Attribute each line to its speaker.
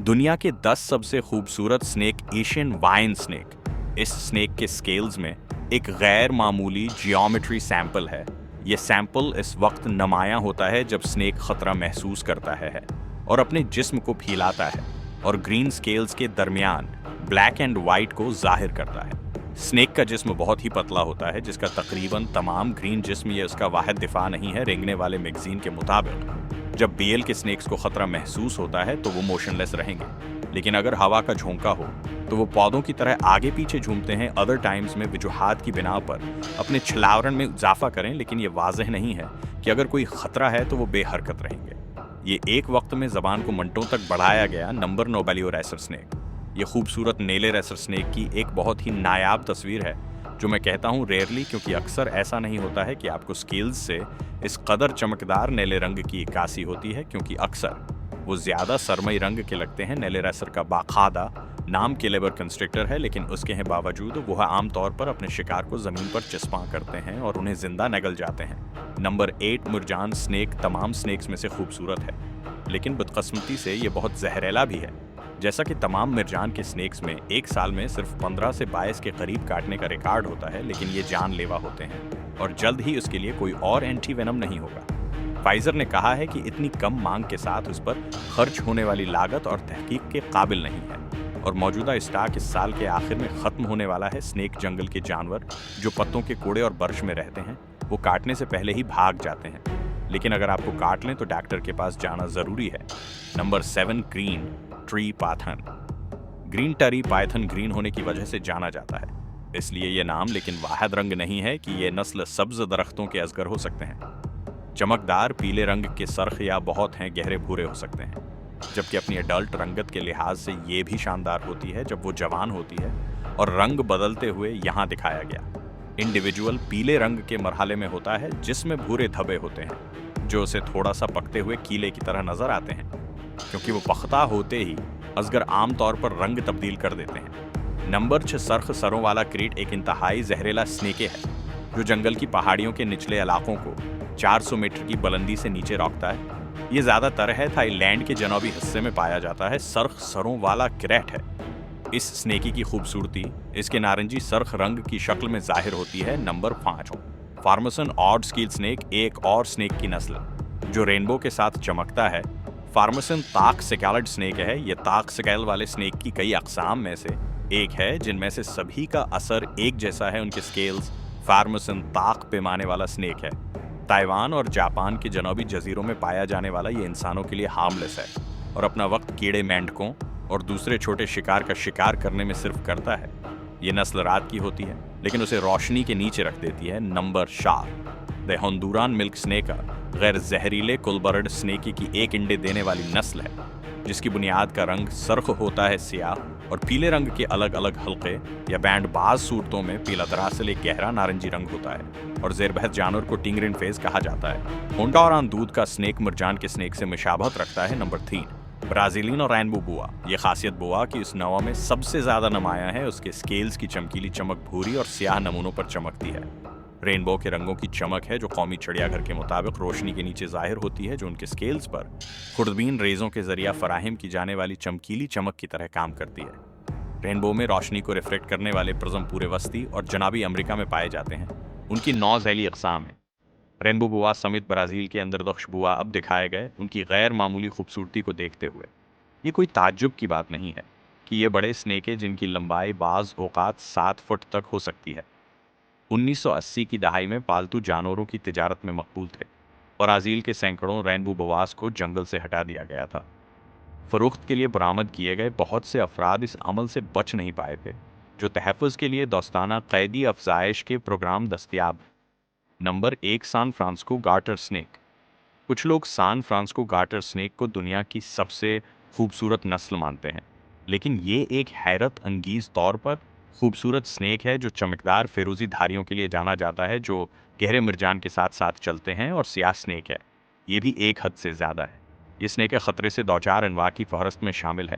Speaker 1: दुनिया के 10 सबसे खूबसूरत स्नेक एशियन वाइन स्नेक। इस स्नेक के स्केल्स में एक गैर मामूली जियोमेट्री सैंपल है। ये सैंपल इस वक्त नुमायां होता है जब स्नेक खतरा महसूस करता है और अपने जिस्म को फैलाता है और ग्रीन स्केल्स के दरमियान ब्लैक एंड वाइट को जाहिर करता है। स्नेक का जिस्म बहुत ही पतला होता है, जिसका तकरीबन तमाम ग्रीन जिस्म ये उसका वाहिद दिफा नहीं है। रेंगने वाले मैगजीन के मुताबिक जब बेल के स्नेक्स को खतरा महसूस होता है तो वो मोशनलेस रहेंगे, लेकिन अगर हवा का झोंका हो तो वो पौधों की तरह आगे पीछे झूमते हैं। अदर टाइम्स में वजूहात की बिना पर अपने छलावरण में इजाफा करें, लेकिन ये वाजह नहीं है कि अगर कोई खतरा है तो वो बेहरकत रहेंगे। ये एक वक्त में जबान को मंटों तक बढ़ाया गया नंबर नोबेलियो रेसर स्नेक। ये खूबसूरत नेले रेसर स्नेक की एक बहुत ही नायाब तस्वीर है, जो मैं कहता हूँ रेयरली, क्योंकि अक्सर ऐसा नहीं होता है कि आपको स्केल्स से इस कदर चमकदार नीले रंग की इक्कासी होती है, क्योंकि अक्सर वो ज़्यादा सरमई रंग के लगते हैं। नीले रेसर का बाकायदा नाम केलेबर कंस्ट्रक्टर है, लेकिन उसके हैं बावजूद वह आमतौर पर अपने शिकार को ज़मीन पर चिस्पा करते हैं और उन्हें जिंदा नगल जाते हैं। नंबर 8 मुरजान स्नेक तमाम स्नेक्स में से खूबसूरत है, लेकिन बदकिस्मती से ये बहुत जहरीला भी है। जैसा कि तमाम मिर्जान के स्नेक्स में एक साल में सिर्फ 15 से 22 के करीब काटने का रिकॉर्ड होता है, लेकिन ये जानलेवा होते हैं और जल्द ही उसके लिए कोई और एंटी वेनम नहीं होगा। फाइजर ने कहा है कि इतनी कम मांग के साथ उस पर खर्च होने वाली लागत और तहकीक के काबिल नहीं है और मौजूदा स्टॉक इस साल के आखिर में खत्म होने वाला है। स्नेक जंगल के जानवर जो पत्तों के कूड़े और बर्श में रहते हैं, वो काटने से पहले ही भाग जाते हैं, लेकिन अगर आपको काट लें तो डॉक्टर के पास जाना जरूरी है। Number 7 green tree python. Green tree python green होने की वजह से जाना जाता है, इसलिए ये नाम, लेकिन वाहिद रंग नहीं है कि ये नस्ल सब्ज दरख्तों के असगर हो सकते हैं। चमकदार पीले रंग के सरख या बहुत हैं गहरे भूरे हो सकते हैं, जबकि अपनी अडल्ट रंगत के लिहाज से ये भी शानदार होती है जब वो जवान होती है और रंग बदलते हुए यहाँ दिखाया गया। इंडिविजुअल पीले रंग के मरहले में होता है, जिसमें भूरे धब्बे होते हैं जो उसे थोड़ा सा पकते हुए कीले की तरह नजर आते हैं, क्योंकि वो पख्ता होते ही असगर आमतौर पर रंग तब्दील कर देते हैं। नंबर 6 सरख सरों वाला क्रीट एक इंतहाई जहरीला स्नेके है, जो जंगल की पहाड़ियों के निचले इलाकों को 400 मीटर की बुलंदी से नीचे रोकता है। ये ज़्यादातर है थाईलैंड के जनूबी हिस्से में पाया जाता है। सरख सरों वाला क्रेट है। इस स्नेकी की खूबसूरती इसके नारंगी सरख रंग की शक्ल में जाहिर होती है। नंबर 5 फार्मसन ऑड स्कील स्नेक एक और स्नेक की नस्ल जो रेनबो के साथ चमकता है। फार्मसन ताक सिकैलड स्नेक है। ये ताक सिकैल वाले स्नेक की कई अकसाम में से एक है, जिनमें से सभी का असर एक जैसा है। उनके स्केल्स फार्मसन ताक पैमाने वाला स्नेक है। ताइवान और जापान के जनूबी जजीरों में पाया जाने वाला ये इंसानों के लिए हार्मलेस है और अपना वक्त कीड़े, मेंढकों और दूसरे छोटे शिकार का शिकार करने में सिर्फ करता है। ये नस्ल रात की होती है, लेकिन उसे रोशनी के नीचे रख देती है। नंबर 4 द होंडुरान मिल्क स्नेक गैर जहरीले कुलबर्ड स्नेकी की एक इंडे देने वाली नस्ल है, जिसकी बुनियाद का रंग सरख होता है सियाह और पीले रंग के अलग अलग हल्के या बैंड। बाज सूरतों में पीला दरअसल एक गहरा नारंगी रंग होता है और ज़ेरबहस जानवर को टिंगरिन फेज कहा जाता है। होंडुरान दूध का स्नेक मुरजान के स्नेक से मुशाबहत रखता है। नंबर 3 ब्राजीलियन और रेनबो बुआ। ये खासियत बुआ की उस नवा में सबसे ज्यादा नुमायां है। उसके स्केल्स की चमकीली चमक भूरी और स्याह नमूनों पर चमकती है। रेनबो के रंगों की चमक है जो कौमी चिड़ियाघर के मुताबिक रोशनी के नीचे जाहिर होती है, जो उनके स्केल्स पर खुर्दबीन रेजों के जरिया फराहम की जाने वाली चमकीली चमक की तरह काम करती है। रेनबो में रोशनी को रिफ्लेक्ट करने वाले प्रिज्म पूरे वस्ती और जनाबी अमेरिका में पाए जाते हैं। उनकी 9 झैली अकसाम है। रेनबो बुआ समेत ब्राज़ील के अंदरदख्श बुआ अब दिखाए गए उनकी गैर मामूली खूबसूरती को देखते हुए। ये कोई ताज्जुब की बात नहीं है कि ये बड़े स्नेक हैं जिनकी लंबाई बाज़ औक़ात 7 फुट तक हो सकती है। 1980 की दहाई में पालतू जानवरों की तिजारत में मकबूल थे। ब्राज़ील के सैकड़ों रेनबो बुआस को जंगल से हटा दिया गया था। फ़रोख्त के लिए बरामद किए गए बहुत से अफराद इस अमल से बच नहीं पाए थे, जो तहफ़्फ़ुज़ के लिए दोस्ताना कैदी अफजाइश के programme दस्तयाब। Number 1 San Francisco girder snake. कुछ लोग सान फ्रांसिस्को गार्टर स्नेक को दुनिया की सबसे खूबसूरत नस्ल मानते हैं, लेकिन ये एक हैरत अंगीज़ तौर पर खूबसूरत स्नेक है जो चमकदार फिरोजी धारियों के लिए जाना जाता है, जो गहरे मिर्जान के साथ साथ चलते हैं। और सियाह स्नेक है, ये भी एक हद से ज़्यादा है। ये स्नेक खतरे से दो चार अनवा की फहरस्त में शामिल है।